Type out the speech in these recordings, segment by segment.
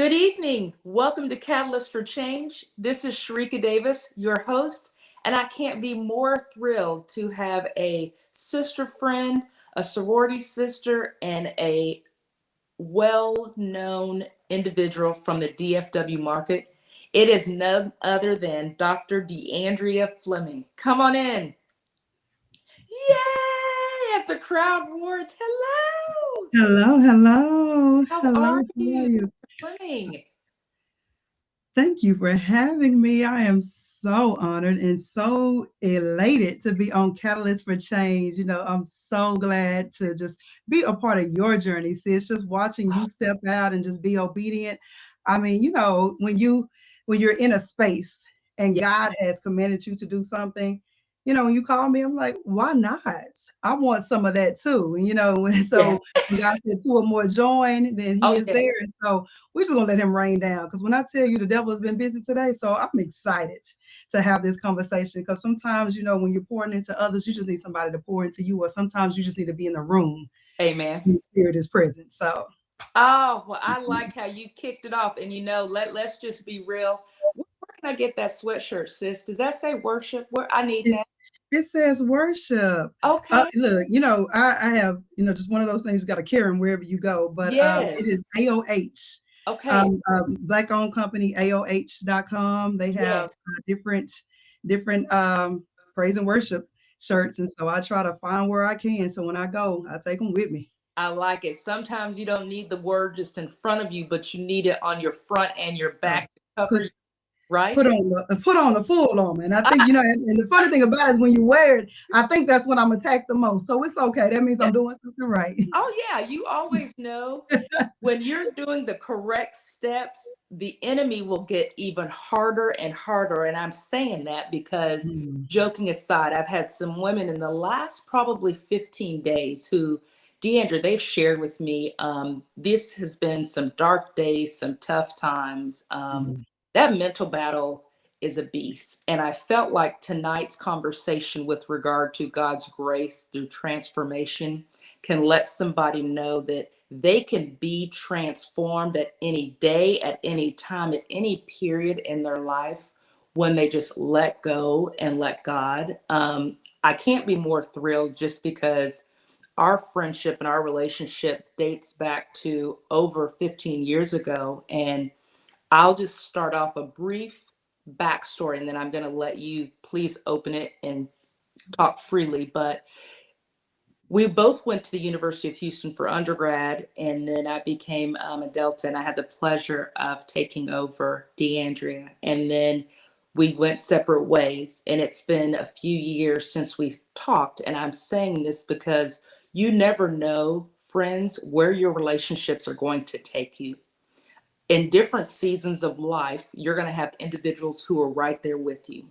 Good evening. Welcome to Catalyst for Change. This is Sharika Davis, your host, and I can't be more thrilled to have a sister friend, a sorority sister, and a well-known individual from the DFW market. It is none other than Dr. DeAndrea Fleming. Come on in. Yay! As the crowd roars, hello! Hello, hello, How hello, are how are you, you? Dr. Fleming? Thank you for having me. I am so honored and so elated to be on Catalyst for Change. I'm so glad to just be a part of your journey, sis. Just watching you step out and just be obedient. I mean, when you're in a space and Yeah. God has commanded you to do something, when you call me, I'm like, why not? I want some of that too. And Yeah. so when God said two or more join, then he Oh, is yeah. there. And so we're just gonna let him rain down. Because when I tell you the devil has been busy today, so I'm excited to have this conversation. Because sometimes, when you're pouring into others, you just need somebody to pour into you, or sometimes you just need to be in the room Amen. when the spirit is present. So Oh, well, I like how you kicked it off. And let's just be real. Where can I get that sweatshirt, sis? Does that say worship? Where I need that? it's it says worship. Okay. Look, I have, just one of those things you got to carry them wherever you go. But it Yes. is AOH, Okay. black owned company, AOH.com. They have Yes. different praise and worship shirts. And so I try to find where I can. So when I go, I take them with me. I like it. Sometimes you don't need the word just in front of you, but you need it on your front and your Uh, back to cover put you, right? put on the full armor. And I think, and the funny thing about it is when you wear it, I think that's when I'm attacked the most. So it's okay. That means Yeah. I'm doing something right. Oh, yeah. You always know when you're doing the correct steps, the enemy will get even harder and harder. And I'm saying that because, Mm. joking aside, I've had some women in the last probably 15 days who, Deandra, they've shared with me, this has been some dark days, some tough times. Mm. That mental battle is a beast. And I felt like tonight's conversation with regard to God's grace through transformation can let somebody know that they can be transformed at any day, at any time, at any period in their life when they just let go and let God. I can't be more thrilled just because our friendship and our relationship dates back to over 15 years ago. And I'll just start off a brief backstory and then I'm going to let you please open it and talk freely. But we both went to the University of Houston for undergrad, and then I became a Delta, and I had the pleasure of taking over DeAndrea. And then we went separate ways, and it's been a few years since we talked. And I'm saying this because you never know, friends, where your relationships are going to take you. In different seasons of life, you're going to have individuals who are right there with you.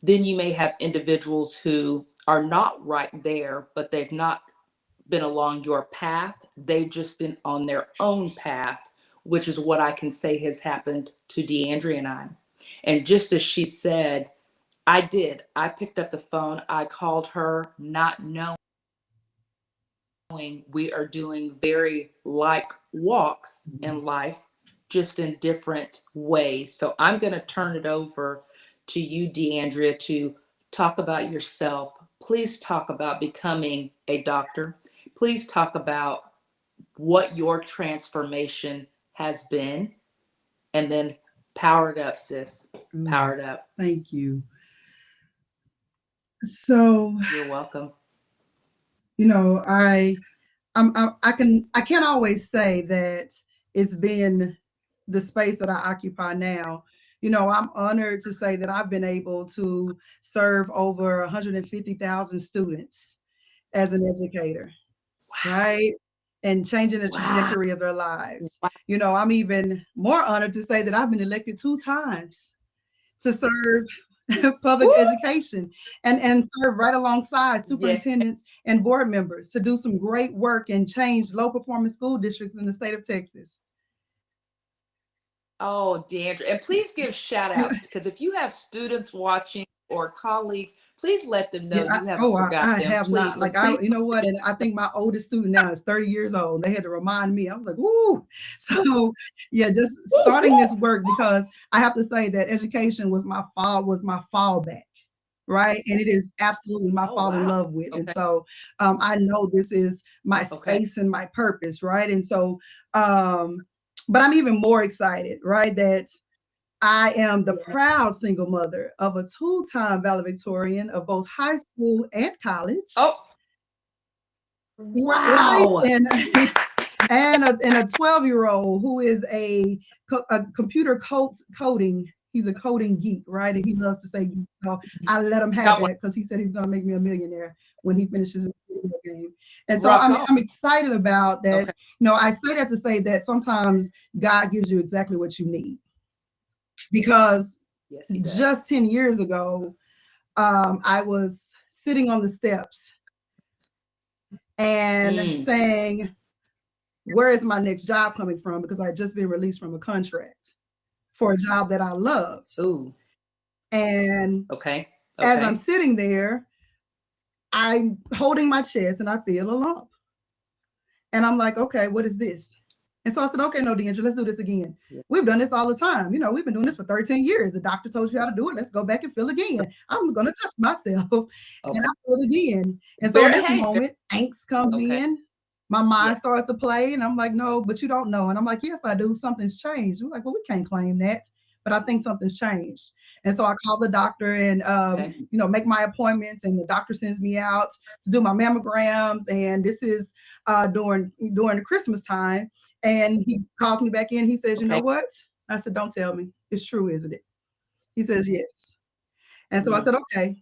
Then you may have individuals who are not right there, but they've not been along your path. They've just been on their own path, which is what I can say has happened to DeAndrea and I. And just as she said, I did. I picked up the phone. I called her, not knowing we are doing very like walks in life, just in different ways. So I'm going to turn it over to you, DeAndrea, to talk about yourself. Please talk about becoming a doctor. Please talk about what your transformation has been. And then power it up, sis. Mm. Power it up. Thank you. So, You're welcome. you know, I can't always say that it's been the space that I occupy now. I'm honored to say that I've been able to serve over 150,000 students as an educator, Wow. right? And changing the Wow. trajectory of their lives. Wow. I'm even more honored to say that I've been elected 2 times to serve public Woo! education and serve right alongside Yeah. superintendents and board members to do some great work and change low performing school districts in the state of Texas. Oh, Deandra. And please give shout outs because if you have students watching, or colleagues, please let them know Yeah, you haven't forgot I them. have Please. not. So Like please. you know what? And I think my oldest student now is 30 years old. They had to remind me. I was like, "Ooh!" So yeah, just starting this work because I have to say that education was my fallback, right? And it is absolutely my Oh, fall in wow. love with. And Okay. so I know this is my Okay. space and my purpose, right? And so, but I'm even more excited, right? That I am the Yeah. proud single mother of a two-time valedictorian of both high school and college. Oh, Right? wow. And and a 12-year-old who is a computer coding. He's a coding geek, right? And he loves to say geek. So I let him have Come on. that because he said he's going to make me a millionaire when he finishes his video game. And so Rock on. I'm excited about that. Okay. You know, I say that to say that sometimes God gives you exactly what you need because Yes, he does. just 10 years ago, I was sitting on the steps and saying, where is my next job coming from? Because I had just been released from a contract for a job that I loved. Ooh. And Okay. as I'm Okay. sitting there, I'm holding my chest and I feel a lump. And I'm like, okay, what is this? And so I said, okay, no, Deandra, let's do this again. Yeah. We've done this all the time. You know, we've been doing this for 13 years. The doctor told you how to do it. Let's go back and feel again. I'm going to touch myself. Okay. And I feel again. And so in this moment, angst comes Okay. in. My mind Yeah. starts to play. And I'm like, no, but you don't know. And I'm like, yes, I do. Something's changed. I'm like, well, we can't claim that. But I think something's changed. And so I call the doctor and, Okay. you know, make my appointments. And the doctor sends me out to do my mammograms. And this is during the Christmas time. And he calls me back in. He says, you know Okay. what? I said, don't tell me. It's true, isn't it? He says, yes. And so I said, okay.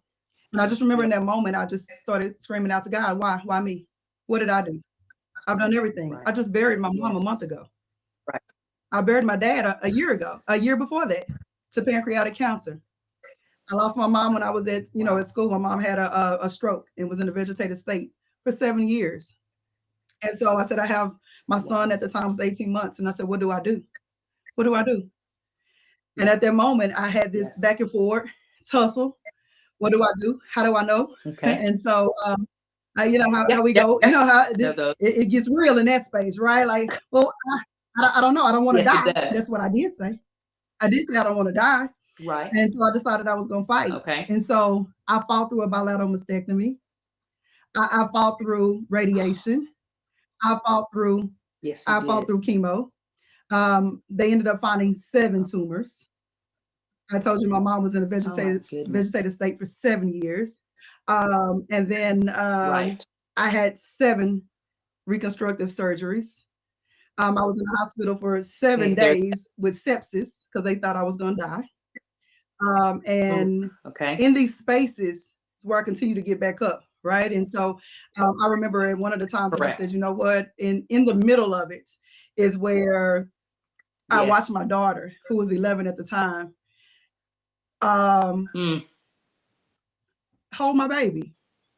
And I just remember in that moment, I just started screaming out to God, why? Why me? What did I do? I've done everything. Right. I just buried my mom a Yes. month ago. Right. I buried my dad a year ago, a year before that, to pancreatic cancer. I lost my mom when I was at, you know, at school. My mom had a stroke and was in a vegetative state for 7 years. And so I said, I have my son at the time was 18 months. And I said, what do I do? What do I do? And at that moment, I had this Yes. back and forth tussle. What do I do? How do I know? Okay. And so, you know how we Yep. go. Yep. You know how No, it gets real in that space, right? Like, well, I don't know. I don't want to yes, die. it does. That's what I did say. I did say I don't want to die. Right. And so I decided I was going to fight. Okay. And so I fought through a bilateral mastectomy. I fought through radiation. I fought through Yes, you did. chemo. They ended up finding 7 tumors. I told you my mom was in a Oh my goodness. vegetative state for 7 years. And then Right. I had 7 reconstructive surgeries. I was in the hospital for 7 Okay. There. days with sepsis because they thought I was going to die. Oh, And okay. in these spaces is where I continue to get back up, right? And so I remember at one of the times when I Correct. said, you know what, in the middle of it is where I Yes. watched my daughter, who was 11 at the time, hold my baby.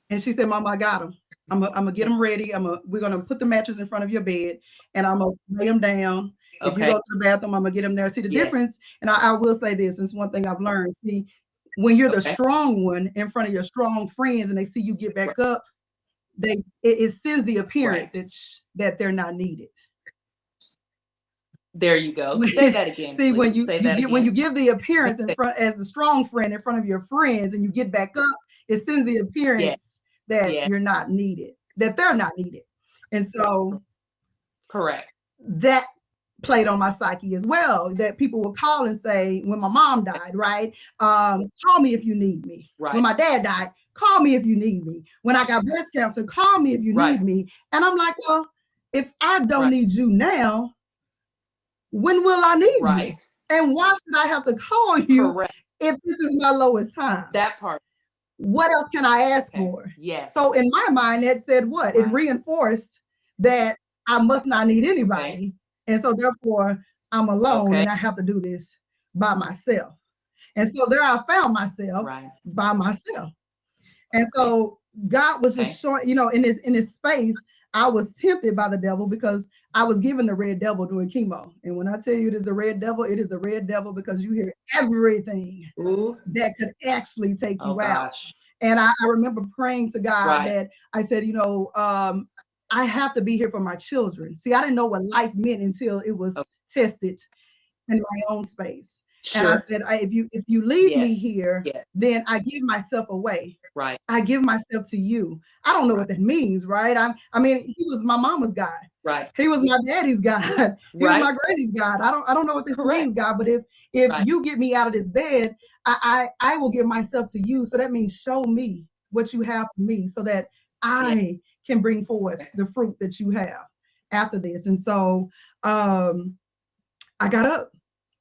And she said, Mama, I got him. I'm gonna get him ready. We're gonna put the mattress in front of your bed and I'm gonna lay him down. If you Okay. go to the bathroom, I'm gonna get him there. See the Yes. difference. And I will say this, it's one thing I've learned. See, when you're the Okay. strong one in front of your strong friends and they see you get back up, it sends the appearance Right. that they're not needed. There you go. Say that again, See, when please. Say that when you again. give the appearance in front as the strong friend in front of your friends and you get back up, it sends the Yes. appearance that Yeah. you're not needed, that they're not needed. And so Correct. that played on my psyche as well, that people would call and say, when my mom died, right? Call me if you need me. Right. When my dad died, call me if you need me. When I got breast cancer, call me if you Right. need me. And I'm like, well, if I don't Right. need you now, when will I need you? Right. And why should I have to call you Correct. if this is my lowest time? That part. What else can I ask Okay. for? Yes. So in my mind, that said what? It Right. reinforced that I must not need Okay. anybody. And so therefore, I'm alone Okay. and I have to do this by myself. And so there I found myself Right. by myself. And Okay. so God was Okay. just showing, you know, in this space, I was tempted by the devil because I was given the red devil during chemo. And when I tell you it is the red devil, it is the red devil because you hear everything Ooh. that could actually take Oh you out. gosh. And I remember praying to God Right. that I said, I have to be here for my children. See, I didn't know what life meant until it was Oh, tested in my own space. And I sure. said, if you leave me Yes. here, Yes. then I give myself away. Right. I give myself to you. I don't know Right. what that means, right? I mean, he was my mama's God. Right. He was my daddy's God. He was Right. my granny's God. I don't know what this Correct. means, God, but if Right. you get me out of this bed, I will give myself to you. So that means show me what you have for me so that Yeah. I can bring forth the fruit that you have after this. And so I got up.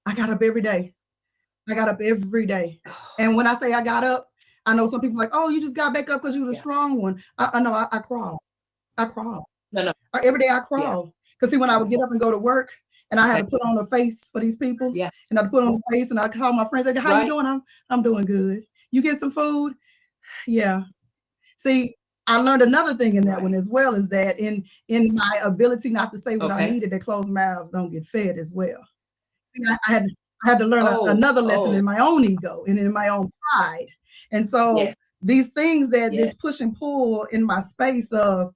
I got up every day. I got up every day. And when I say I got up, I know some people are like, oh, you just got back up because you were the Yeah. strong one. I know I crawled. I crawled. No, no. Every day I Yeah. crawl. Because see, when I would get up and go to work and I had Okay. to put on a face for these people, Yeah. and I'd put on a face and I call my friends, like, how you Right. doing? I'm doing good. You get some food? Yeah. See, I learned another thing in that one Right. as well, is that in my ability not to say what I Okay. needed, that closed mouths don't get fed as well. See, I had to learn Oh. another lesson Oh. in my own ego and in my own pride. And so Yes. these things that Yes. this push and pull in my space of,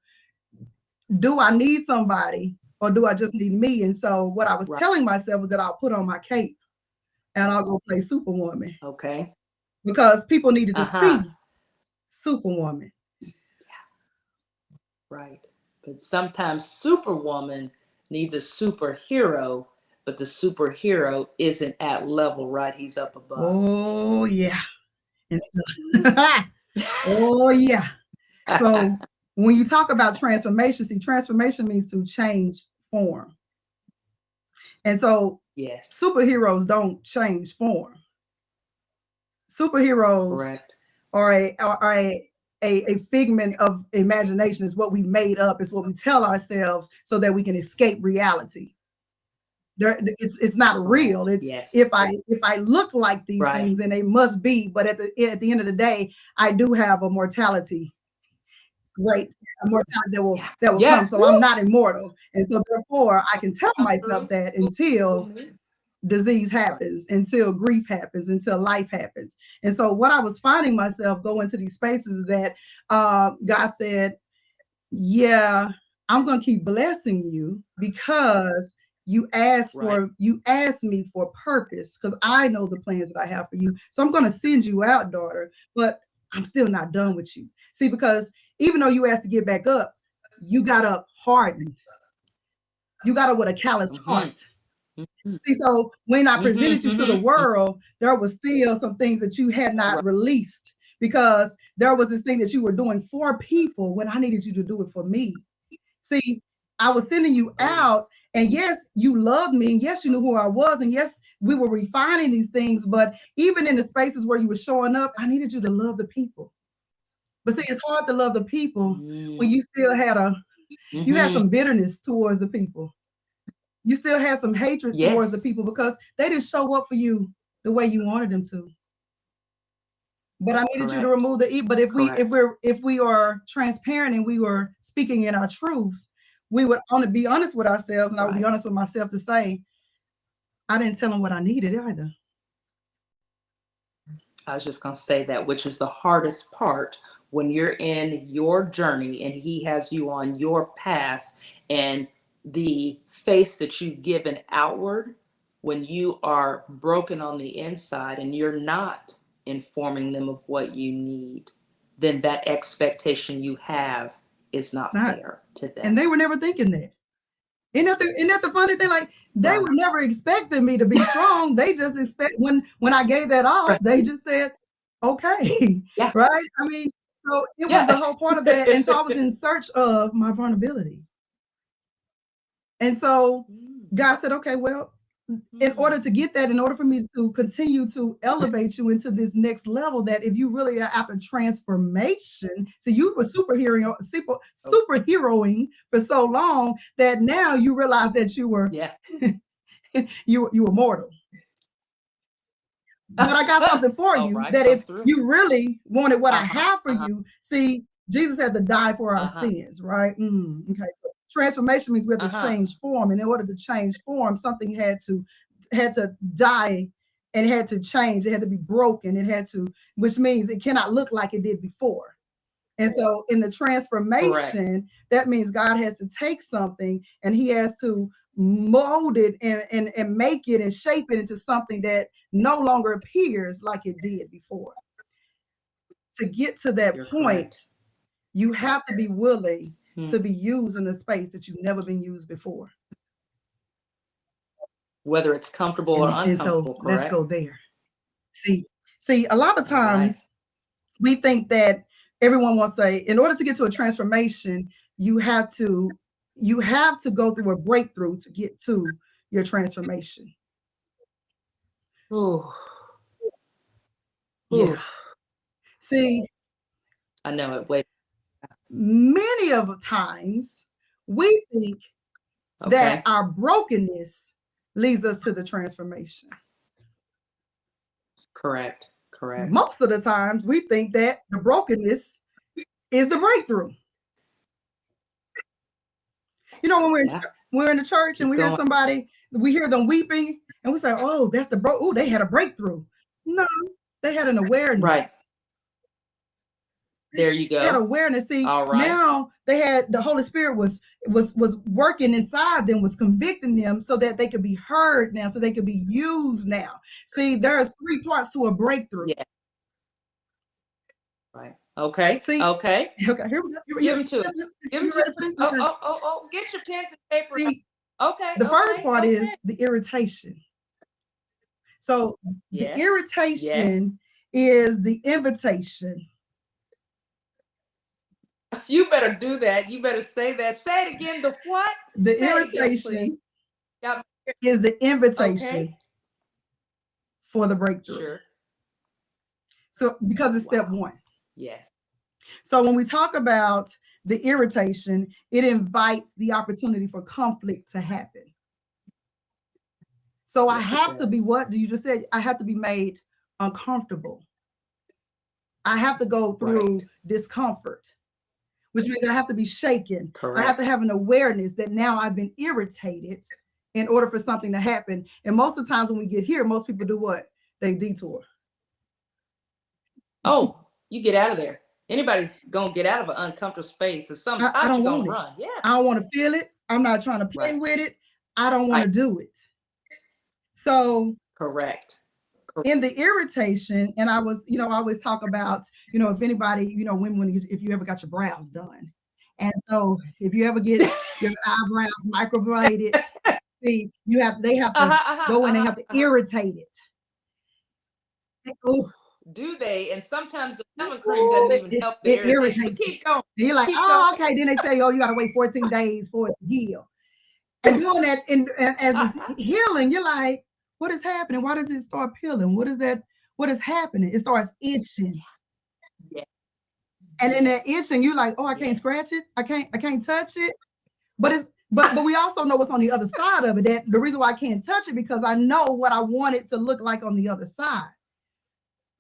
do I need somebody or do I just need me? And so what I was Right. telling myself was that I'll put on my cape and I'll go play Superwoman Okay. because people needed to Uh-huh. see Superwoman. Right. But sometimes Superwoman needs a superhero, but the superhero isn't at level, right? He's up above. Oh yeah. And so, oh yeah. So when you talk about transformation, see, transformation means to change form. And so Yes. superheroes don't change form. Superheroes Correct. are a figment of imagination. Is what we made up. Is what we tell ourselves so that we can escape reality. It's not Correct. real. It's Yes. if I look like these Right. things, and they must be. But at the end of the day, I do have a mortality rate, a mortality Yeah. that will Yeah. come. So Woo! I'm not immortal, and so therefore I can tell Come myself through. that until disease Right. happens, until grief happens, until life happens. And so what I was finding myself going to these spaces is that God said, yeah, I'm going to keep blessing you because Right. you asked me for purpose, because I know the plans that I have for you. So I'm going to send you out, daughter, but I'm still not done with you. See, because even though you asked to get back up, you got up hardened. You got up with a calloused Mm-hmm. heart. Mm-hmm. See, so when I presented you to the Mm-hmm. world, there was still some things that you had not Right. released, because there was this thing that you were doing for people when I needed you to do it for me. See, I was sending you out, and yes, you loved me, and yes, you knew who I was, and yes, we were refining these things. But even in the spaces where you were showing up, I needed you to love the people. But see, it's hard to love the people when you still you had Mm-hmm. some bitterness towards the people. You still had some hatred towards the Yes. people because they didn't show up for you the way you wanted them to. But I needed you to Correct. remove the but Correct. if we are transparent and we were speaking in our truths, we would only be honest with ourselves, and I would be Right. honest with myself to say, I didn't tell them what I needed either. I was just going to say that, which is the hardest part when you're in your journey and he has you on your path, and the face that you've given outward, when you are broken on the inside and you're not informing them of what you need, then that expectation you have is It's not not. fair to them. And they were never thinking that. Isn't that the funny thing? Like, they Right. were never expecting me to be strong. They just expect when I gave that off, Right. they just said, okay. Yeah. Right? I mean, so it was the Yeah. whole part of that. And so I was in search of my vulnerability. And so God said, okay, well, in order to get that, in order for me to continue to elevate you into this next level, that if you really are after transformation, so you were superheroing for so long that now you realize that you were Yeah. you were mortal. But I got something for All you, right. that Come if through. you really wanted what I Uh-huh. have for Uh-huh. you, see, Jesus had to die for our Uh-huh. sins, right? Okay, so transformation means we have to Uh-huh. change form, and in order to change form, something had to die and had to change. It had to be broken. It had to, which means it cannot look like it did before. And so in the Correct. transformation, that means God has to take something and he has to mold it and make it and shape it into something that no longer appears like it did before. To get to that You're point, correct. you have to be willing Hmm. to be used in a space that you've never been used before. Whether it's comfortable or And so uncomfortable, let's go correct? there. See, see, a lot of All right. times we think that everyone wants to say, in order to get to a transformation, you have to go through a breakthrough to get to your transformation. Ooh. Yeah. Ooh. See, I know it. Wait. many of the times we think that Okay. our brokenness leads us to the transformation. Correct. Correct. Most of the times we think that the brokenness is the breakthrough. You know, when Yeah. we're in the church and Keep we hear going. somebody, we hear them weeping, and we say, "Oh, that's the oh, they had a breakthrough." No, they had an Right. awareness. There you They had go. awareness. See, All right. now they had the Holy Spirit was working inside them, was convicting them so that they could be heard now, so they could be used now. See, there's three parts to a breakthrough. Yeah. Right. Okay. See, Okay. okay, here we go. Give them to us. Give them You to ready us. for this? Oh, Okay. oh, oh, oh. Get your pens and paper out. See, Okay. the first Okay. part Okay. is the irritation. So the Yes. Yes. irritation is the invitation. You better do that. You better say that. Say it again. The what? The Say it again, please. irritation Got me. is the Okay. invitation for the breakthrough. Sure. So because it's step Wow. one. Yes. So when we talk about the irritation, it invites the opportunity for conflict to happen. So I Yes, it have to be does. what? Do you just say I have to be made uncomfortable? I have to go through Right. discomfort, which means I have to be shaken. I have to Correct. have an awareness that now I've been irritated in order for something to happen. And most of the times when we get here, most people do what? They detour. Oh, you get out of there. Anybody's gonna get out of an uncomfortable space. If something I stops, don't you're gonna want it. run. Yeah. I don't want to feel it. I'm not trying to play Right. with it. I don't want Right. to do it. So Correct. in the irritation, and I was, I always talk about, if anybody, women, if you ever got your brows done. And so if you ever get your eyebrows microbladed, they have to Uh-huh, uh-huh, go in, they uh-huh, have to uh-huh. irritate it. Oh, Do they? And sometimes the lemon cream doesn't even help the it irritation. But irritates it. keep going. And you're like, Keep going. oh, okay. Then they tell you, oh, you got to wait 14 days for it to heal. And doing that, and as it's healing, you're like, what is happening? Why does it start peeling? What is that? What is happening? It starts itching. Yeah. And in that itching, you're like, oh, I can't Yes. scratch it. I can't touch it. But we also know what's on the other side of it. That the reason why I can't touch it because I know what I want it to look like on the other side.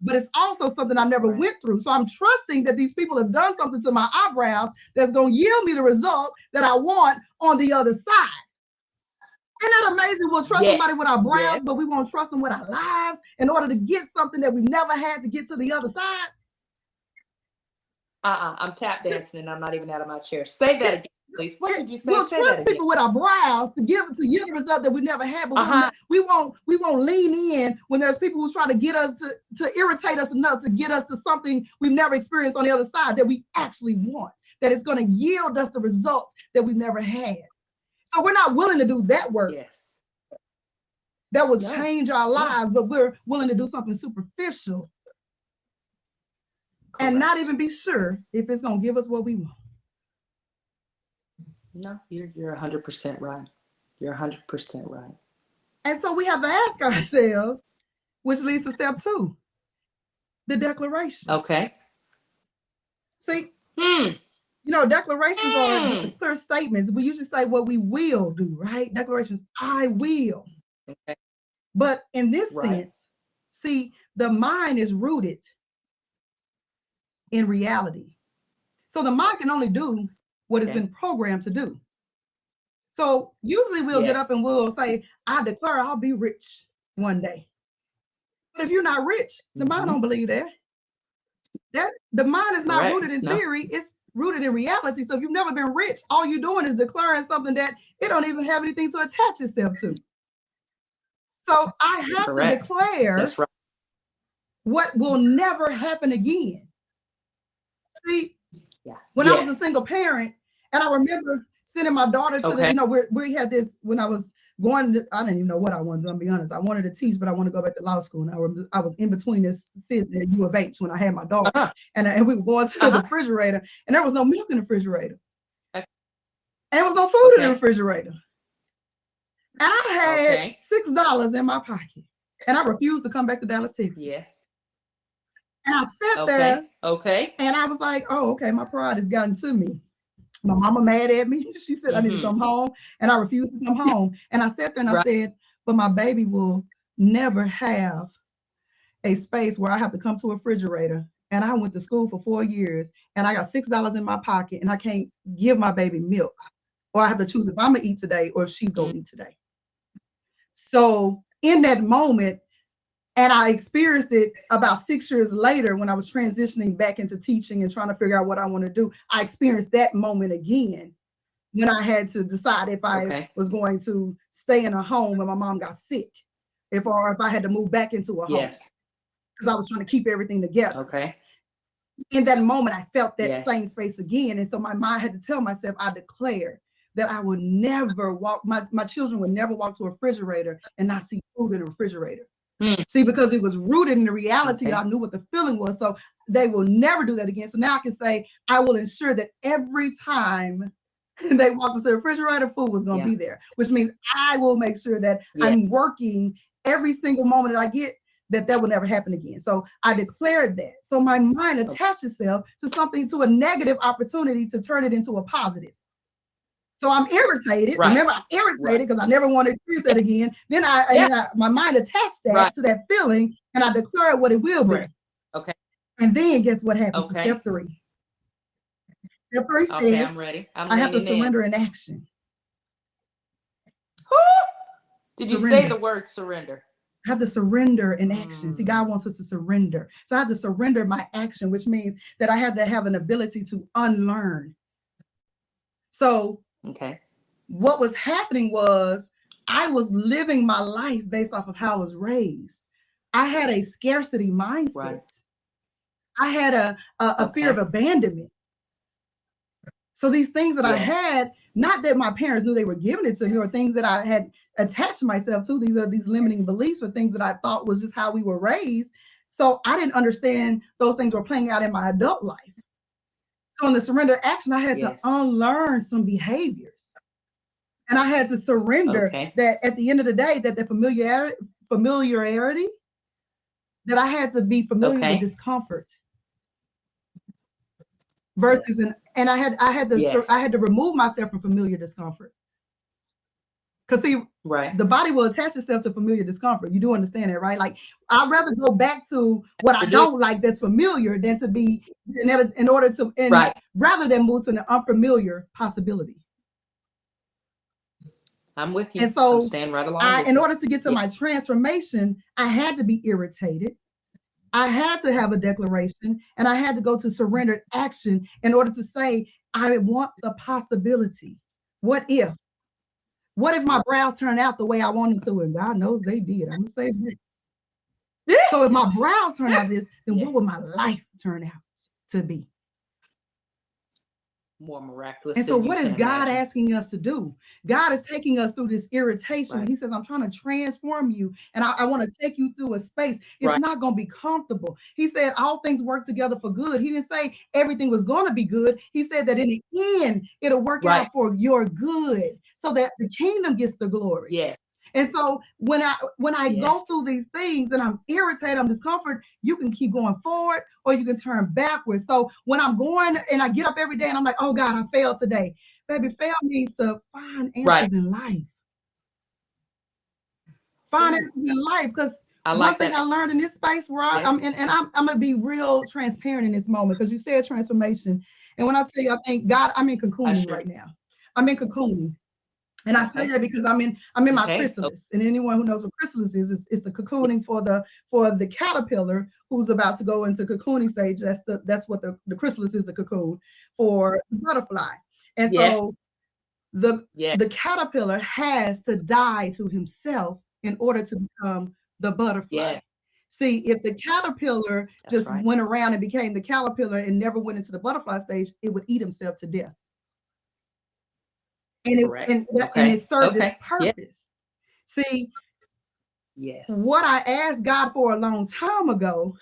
But it's also something I never Right. went through. So I'm trusting that these people have done something to my eyebrows that's going to yield me the result that I want on the other side. Isn't that amazing? We'll trust somebody with our brows, Yes. but we won't trust them with our lives in order to get something that we never had to get to the other side. I'm tap dancing and I'm not even out of my chair. Say that again, please. What did you say? We'll Say that trust again. people with our brows to yield the result that we never had, but we won't lean in when there's people who's trying to get us to irritate us enough to get us to something we've never experienced on the other side that we actually want, that is going to yield us the results that we've never had. So we're not willing to do that work. Yes. That will change our lives, but we're willing to do something superficial. Correct. And not even be sure if it's going to give us what we want. No, you're 100% right. You're 100% right. And so we have to ask ourselves, which leads to step 2, the declaration. Okay. See, declarations are just clear statements. We usually say what we will do, right? Declarations, I will. Okay. But in this sense, see, the mind is rooted in reality. So the mind can only do what it's Okay. been programmed to do. So usually we'll get up Yes. and we'll say, I declare I'll be rich one day. But if you're not rich, the mind Mhm. don't believe that. The mind is not Correct. rooted in No. theory, it's rooted in reality. So if you've never been rich, all you're doing is declaring something that it don't even have anything to attach itself to. So I have to Correct. declare That's right. what will never happen again. See, Yeah. when I was a Yes. single parent, and I remember sending my daughter to the, Okay. you know, we had this when I was going to, I didn't even know what I wanted to do, I'll be honest. I wanted to teach, but I wanted to go back to law school. And I was in between this SIDS at U of H when I had my daughter. Uh-huh. And we were going to the Uh-huh. refrigerator, and there was no milk in the refrigerator. Okay. And there was no food in the Okay. refrigerator. And I had Okay. $6 in my pocket. And I refused to come back to Dallas, Texas. Yes. And I sat Okay. there Okay. and I was like, oh, okay, my pride has gotten to me. My mama mad at me. She said I need to Mhm. come home, and I refused to come home. And I sat there and I Right. said, but my baby will never have a space where I have to come to a refrigerator. And I went to school for 4 years, and I got $6 in my pocket, and I can't give my baby milk, or I have to choose if I'm gonna eat today or if she's gonna eat today. So in that moment, and I experienced it about 6 years later when I was transitioning back into teaching and trying to figure out what I want to do. I experienced that moment again when I had to decide if I Okay. was going to stay in a home when my mom got sick, or if I had to move back into a home, Yes. because I was trying to keep everything together. Okay. In that moment, I felt that Yes. same space again. And so my mind had to tell myself, I declare that I would never walk, my children would never walk to a refrigerator and not see food in the refrigerator. Hmm. See, because it was rooted in the reality, Okay. I knew what the feeling was. So they will never do that again. So now I can say, I will ensure that every time they walk into the refrigerator, food was going to Yeah. be there, which means I will make sure that Yeah. I'm working every single moment that I get, that will never happen again. So I declared that. So my mind Okay. attached itself to something, to a negative opportunity to turn it into a positive. So I'm irritated. Right. Remember, I'm irritated Right. because I never want to experience that again. Then my mind attached that Right. to that feeling, and I declare what it will be. Correct. Okay. And then guess what happens to Okay. step 3? Step 3 Okay, I'm says ready. I'm I have to leaning in. surrender in action. Woo! Did you say Surrender. the word surrender? I have to surrender in action. See, God wants us to surrender. So I have to surrender my action, which means that I had to have an ability to unlearn. So Okay. what was happening was I was living my life based off of how I was raised. I had a scarcity mindset. Right. I had a fear of Okay. abandonment. So these things that I Yes. had, not that my parents knew they were giving it to me, or things that I had attached myself to, these are these limiting beliefs or things that I thought was just how we were raised. So I didn't understand those things were playing out in my adult life. So in the surrender action, I had Yes. to unlearn some behaviors. And I had to surrender Okay. that at the end of the day, that the familiarity, that I had to be familiar with Okay. discomfort versus Yes. and I had to Yes. I had to remove myself from familiar discomfort. Because see, Right. the body will attach itself to familiar discomfort. You do understand that, right? Like I'd rather go back to what I I do. don't like that's familiar than to be in order to Right. rather than move to an unfamiliar possibility. I'm with you. And so I'm staying right along with in you. order to get to Yeah. my transformation, I had to be irritated. I had to have a declaration, and I had to go to surrendered action in order to say, I want the possibility. What if? What if my brows turn out the way I want them to? And God knows they did. I'm gonna say this. So if my brows turn out this, then Yes. what would my life turn out to be? More miraculous And so than you what is can God imagine. asking us to do? God is taking us through this irritation. Right. He says, I'm trying to transform you, and I want to take you through a space. It's Right. not going to be comfortable. He said all things work together for good. He didn't say everything was going to be good. He said that in the end, it'll work Right. out for your good so that the kingdom gets the glory. Yes. And so when I go Yes. through these things and I'm irritated, I'm discomfort, you can keep going forward or you can turn backwards. So when I'm going and I get up every day and I'm like, oh God, I failed today. Baby, fail means to find answers Right. in life. Find Ooh. answers in life, because I one like thing I that. learned in this space where I'm Yes. in, and I'm gonna be real transparent in this moment because you said transformation. And when I tell you, I think God, I'm in I cocooning sure. right now. I'm in cocooning. And I say Okay. that because I'm in my Okay. chrysalis. And anyone who knows what chrysalis is the cocooning for the caterpillar who's about to go into cocooning stage. That's what the chrysalis is, the cocoon for the butterfly. And Yes. so the Yes. the caterpillar has to die to himself in order to become the butterfly. Yes. See, if the caterpillar That's just right. went around and became the caterpillar and never went into the butterfly stage, it would eat himself to death. And it Correct. and Okay. it served its Okay. Yeah. purpose. See, Yes. what I asked God for a long time ago,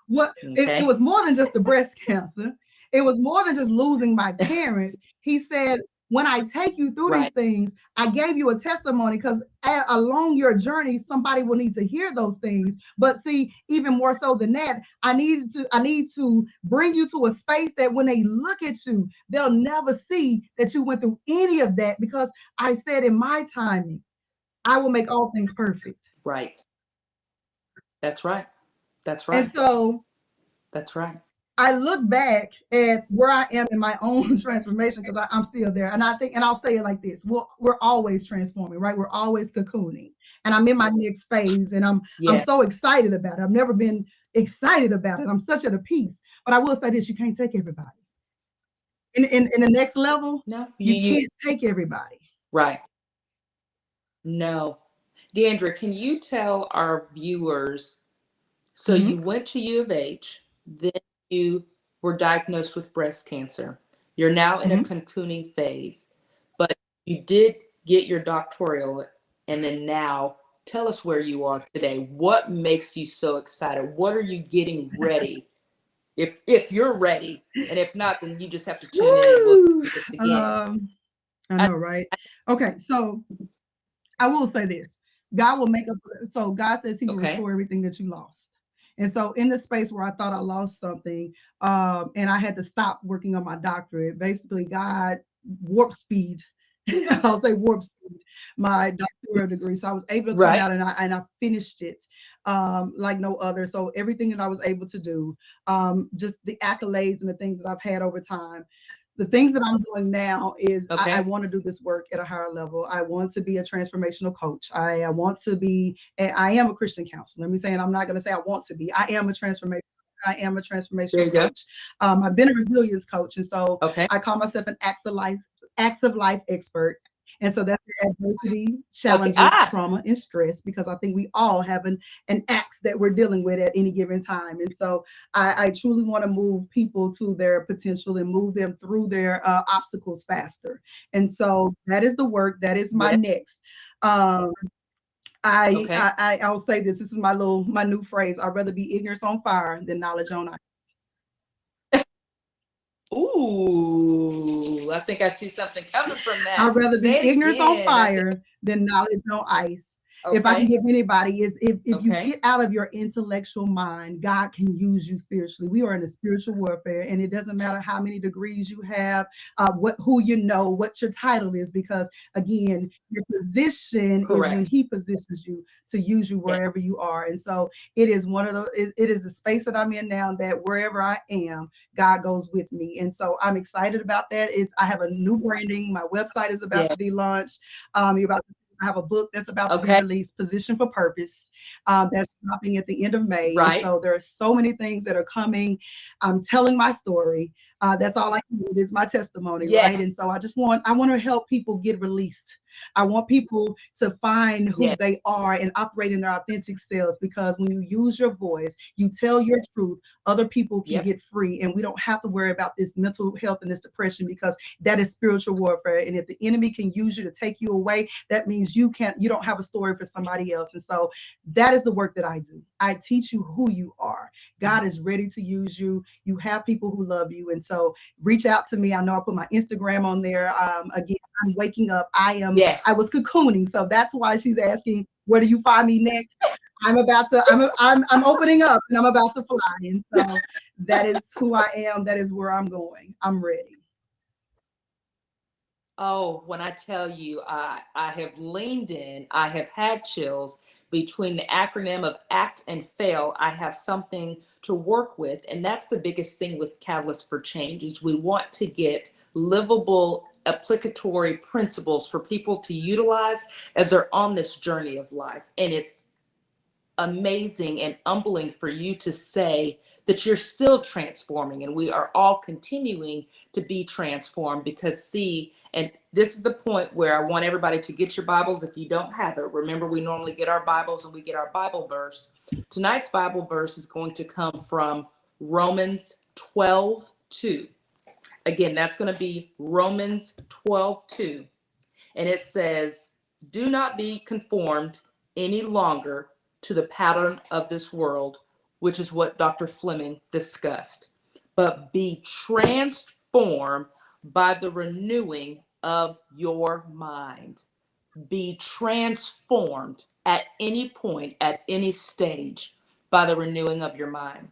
what it Okay. was more than just the breast cancer. It was more than just losing my parents. He said, when I take you through these Right. things, I gave you a testimony because along your journey, somebody will need to hear those things. But see, even more so than that, I need to bring you to a space that when they look at you, they'll never see that you went through any of that because I said in my timing, I will make all things perfect. Right. That's right. That's And right. so That's right. I look back at where I am in my own transformation because I'm still there. And I think, and I'll say it like this: we're always transforming, right? We're always cocooning. And I'm in my next phase, and I'm Yeah. so excited about it. I've never been excited about it. I'm such at a peace. But I will say this: you can't take everybody. In the next level, No, you you can't take everybody. right. No. Deandra, can you tell our viewers, so you Mhm, went to U of H, then you were diagnosed with breast cancer. You're now in a mhm. cocooning phase, but you did get your doctoral, and then now tell us where you are today. What makes you so excited? What are you getting ready? If you're ready, and if not, then you just have to tune in and we'll Woo! do this again. Um, I I, know, right? Okay, so I will say this. God will make up so God says he will okay. restore everything that you lost. And so in the space where I thought I lost something, and I had to stop working on my doctorate, basically God warp speed. I'll say warp speed, my doctoral degree. So I was able to come Right. out and I finished it like no other. So everything that I was able to do, just the accolades and the things that I've had over time, the things that I'm doing now is I Okay. want to do this work at a higher level. I want to be a transformational coach. I want to be, I am a Christian counselor. Let me say, and I'm not going to say I want to be. I am a There transformational you go. coach. I've been a resilience coach, and so Okay. I call myself an acts of life expert. And so that's the adversity, Okay. challenges, trauma, and stress, because I think we all have an axe that we're dealing with at any given time. And so I truly want to move people to their potential and move them through their obstacles faster. And so that is the work. That is my Yeah. next. Um, Okay. I'll say this. This is my new phrase. I'd rather be ignorance on fire than knowledge on ice. Ooh, I think I see something coming from that. I'd rather be Say it ignorance on again. fire than knowledge on ice. If I can Okay. give anybody is if you Okay. get out of your intellectual mind, God can use you spiritually. We are in a spiritual warfare, and it doesn't matter how many degrees you have, who you know, what your title is, because again, your position is when Correct. He positions you to use you Yes. wherever you are. And so it is one of those. It is the space that I'm in now that wherever I am, God goes with me. And so I'm excited about that. I have a new branding. My website is about Yeah. to be launched. You're about I have a book that's about to be Okay. released, Position for Purpose, that's dropping at the end of May. And Right. so there are so many things that are coming. I'm telling my story. That's all I can do. It is my testimony, right? Yes. And so I want to help people get released. I want people to find who Yes. they are and operate in their authentic selves, because when you use your voice, you tell your truth, other people can Yep. get free. And we don't have to worry about this mental health and this depression, because that is spiritual warfare. And if the enemy can use you to take you away, that means you don't have a story for somebody else. And so that is the work that I do. I teach you who you are. God is ready to use you. You have people who love you. And so reach out to me. I know I put my Instagram on there. Again, I'm waking up. I Yes. was cocooning. So that's why she's asking, where do you find me next? I'm opening up and I'm about to fly. And so that is who I am. That is where I'm going. I'm ready. Oh, when I tell you, I have leaned in, I have had chills between the acronym of ACT and FAIL. I have something to work with. And that's the biggest thing with Catalyst for Change is we want to get livable applicatory principles for people to utilize as they're on this journey of life. And it's amazing and humbling for you to say that you're still transforming and we are all continuing to be transformed because see, and this is the point where I want everybody to get your Bibles. If you don't have it, remember we normally get our Bibles and we get our Bible verse. Tonight's Bible verse is going to come from Romans 12:2. Again, that's going to be Romans 12:2. And it says, do not be conformed any longer to the pattern of this world, which is what Dr. Fleming discussed, but be transformed by the renewing of your mind. Be transformed at any point, at any stage, by the renewing of your mind.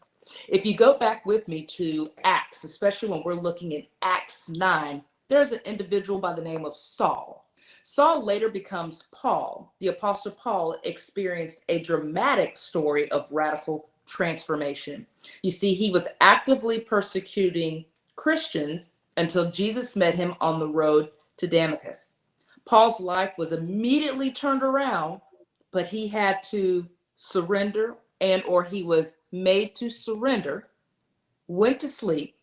If you go back with me to Acts, especially when we're looking at Acts 9, there's an individual by the name of Saul. Saul later becomes Paul. The Apostle Paul experienced a dramatic story of radical transformation. You see, he was actively persecuting Christians until Jesus met him on the road to Damascus. Paul's life was immediately turned around, but he had to surrender or he was made to surrender, went to sleep,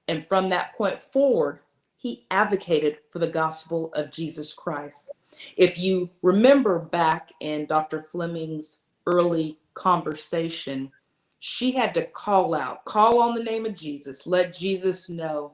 and from that point forward, he advocated for the gospel of Jesus Christ. If you remember back in Dr. Fleming's early conversation, she had to call on the name of Jesus, let Jesus know,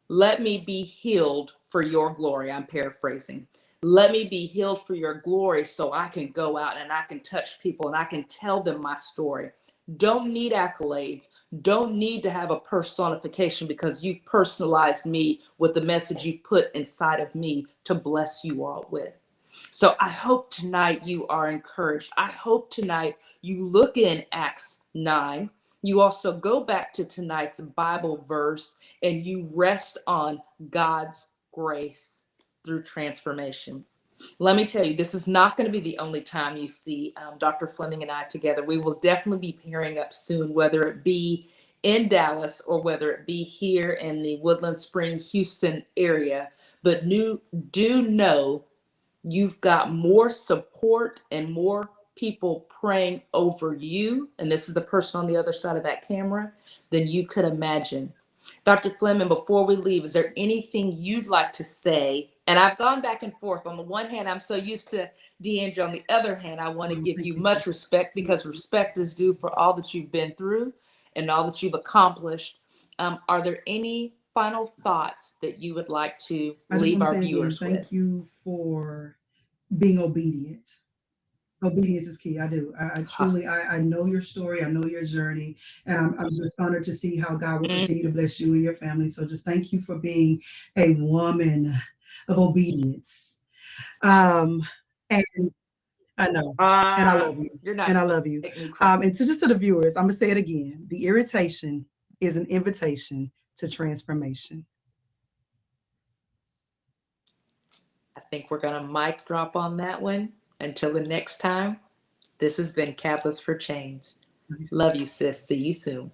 let me be healed for your glory. I'm paraphrasing. Let me be healed for your glory so I can go out and I can touch people and I can tell them my story. Don't need accolades. Don't need to have a personification because you've personalized me with the message you've put inside of me to bless you all with. So I hope tonight you are encouraged. I hope tonight you look in Acts 9. You also go back to tonight's Bible verse and you rest on God's grace through transformation. Let me tell you, this is not going to be the only time you see Dr. Fleming and I together. We will definitely be pairing up soon, whether it be in Dallas or whether it be here in the Woodland Spring, Houston area. But do know you've got more support and more people praying over you, and this is the person on the other side of that camera, than you could imagine. Dr. Fleming, before we leave, is there anything you'd like to say? And I've gone back and forth. On the one hand, I'm so used to Deandra. On the other hand, I want to give you much respect because respect is due for all that you've been through and all that you've accomplished. Are there any final thoughts that you would like to leave our viewers with? Thank you for being obedient. Obedience is key. I do. I truly, I know your story. I know your journey. And I'm just honored to see how God will continue to bless you and your family. So just thank you for being a woman of obedience. And I know. And I love you. You're not. And I love you. And just to the viewers, I'm going to say it again. The irritation is an invitation to transformation. I think we're going to mic drop on that one. Until the next time, this has been Catalyst for Change. Love you, sis. See you soon.